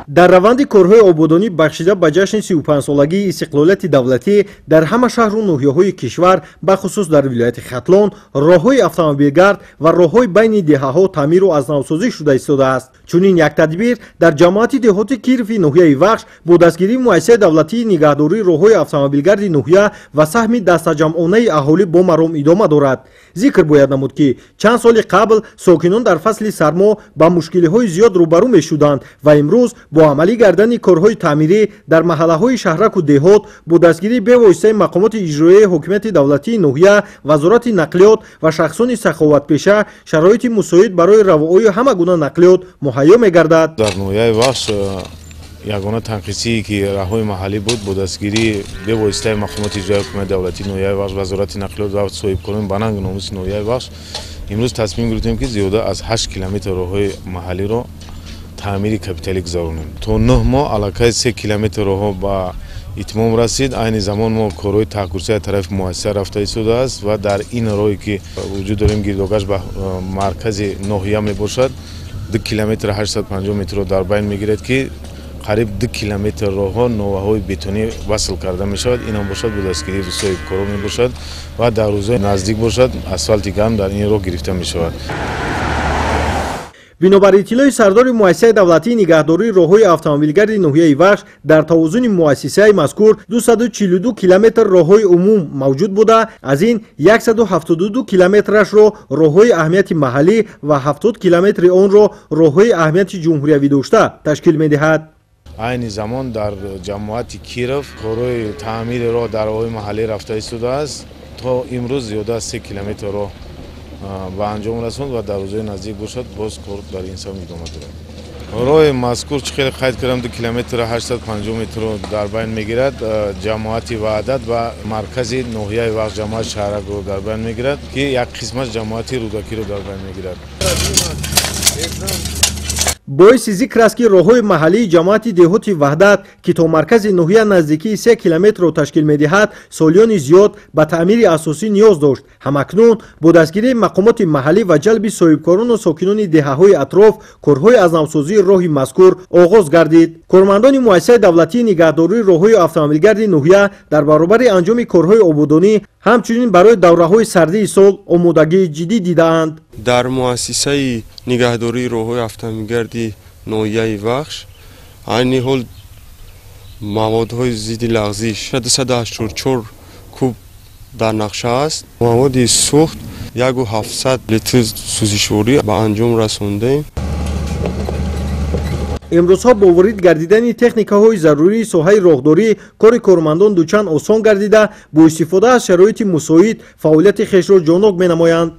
дар раванди корҳои ободонӣ бахшида ба ҷашни 35-солагии истиқлолияти давлатӣ дар ҳама шаҳру ноҳияҳои кишвар бахусус дар вилояти хатлон роҳҳои автомобилгард ва роҳҳои байни деҳаҳо таъмиру азнавсозӣ шуда истодааст. чунин як тадбир дар ҷамоати деҳоти кирови ноҳияи вахш бо дастгирии муассисаи давлатии нигаҳдории роҳҳои автомобилгарди ноҳия ва саҳми дастаҷамъонаи аҳолӣ бо маром идома дорад. зикр бояд намуд ки чанд соли қабл сокинон дар фасли сармо ба мушкилиҳои зиёд рӯбарӯ мешуданд ва имрӯз бо амалӣ гардани корҳои таъмирӣ дар маҳаллаҳои шаҳраку деҳот бо дастгирии бевоситаи мақомоти иҷроияи ҳокимияти давлатии ноҳия, вазорати нақлиёт ва шахсони саховатпеша шароити мусоид барои равоии ҳама гуна нақлиёт муҳайё мегардад. дар ноҳияи вахш ягона танқисие ки раҳои маҳаллӣ буд бо дастгирии бевоситаи мақомоти иҷроияи ҳокимияти давлатии ноҳияи вахш, вазорати нақлиёт ва соҳибкорони бананги номуси ноҳияи вахш имрӯз тасмим гирифтем ки зиёда аз 8 километр роҳҳои маҳаллиро таъмири капиталӣ гузаронем. То 9 моҳ аллакай 3 километр роҳҳо ба итмом расид. айни замон мо корҳои таҳкурсии тарафи муассиса рафта истодааст ва дар ин роҳе ки вуҷуд дорем гирдогаш ба маркази ноҳия мебошад 2 километр 850 метрро дар байн мегирад ки қариб 2 километр роҳҳо новаҳои бетонӣ васл карда мешавад. инам бошад бо дастгирии соҳибкорон мебошад ва дар рӯзҳои наздик бошад асфалти гарм дар ин роҳ гирифта мешавад. бинобар иттилои сардори муассисаи давлатии нигаҳдории роҳҳои автомобилгарди ноҳияи вахш дар тавозуни муассисаи мазкур 242 километр роҳҳои умум мавҷуд буда аз ин 172 километрашро роҳҳои аҳамияти маҳаллӣ ва 70 километри онро роҳҳои аҳамияти ҷумҳуриявӣ дошта ташкил медиҳад. айни замон дар ҷамоати киров корҳои таъмири роҳ дар роҳҳои маҳаллӣ рафта истодааст. то имрӯз зиёда аз 3 километр роҳ ба анҷом расонд ва дар рӯзҳои наздик бошад боз кор дар ин сам идома дорад. роҳи мазкур чӣ хеле қайд кардам 2 километр 850 метрро дар байн мегирад. ҷамоати ваъдат ва маркази ноҳияи вахш ҷамоати шаҳракро дар байн мегирад ки як қисмаш ҷамоати рӯдакиро дар байн мегирад. боиси зикр аст ки роҳҳои маҳаллии ҷамоати деҳоти ваҳдат ки то маркази ноҳия наздикии 3 километрро ташкил медиҳад солиёни зиёд ба таъмири асосӣ ниёз дошт. ҳамакнун бо дастгирии мақомоти маҳаллӣ ва ҷалби соҳибкорону сокинони деҳаҳои атроф корҳои азнавсозии роҳи мазкур оғоз гардид. кормандони муассисаи давлатии нигаҳдории роҳҳои автомобилгарди ноҳия дар баробари анҷоми корҳои ободонӣ ҳамчунин барои давраҳои сардии сол омодагии ҷиддӣ дидаанд. дар муассисаи нигаҳдории роҳҳои автомобилгарди ноҳияи вахш айни ҳол маводҳои зидди лағзиш 284 куб дар нақша аст. маводи сӯхт 1700 литр сӯзишворӣ ба анҷом расондем. имрӯзҳо бо ворид гардидани техникаҳои зарурии соҳаи роҳдорӣ кори кормандон дучанд осон гардида бо истифода аз шароити мусоид фаъолияти хешро ҷонок менамоянд.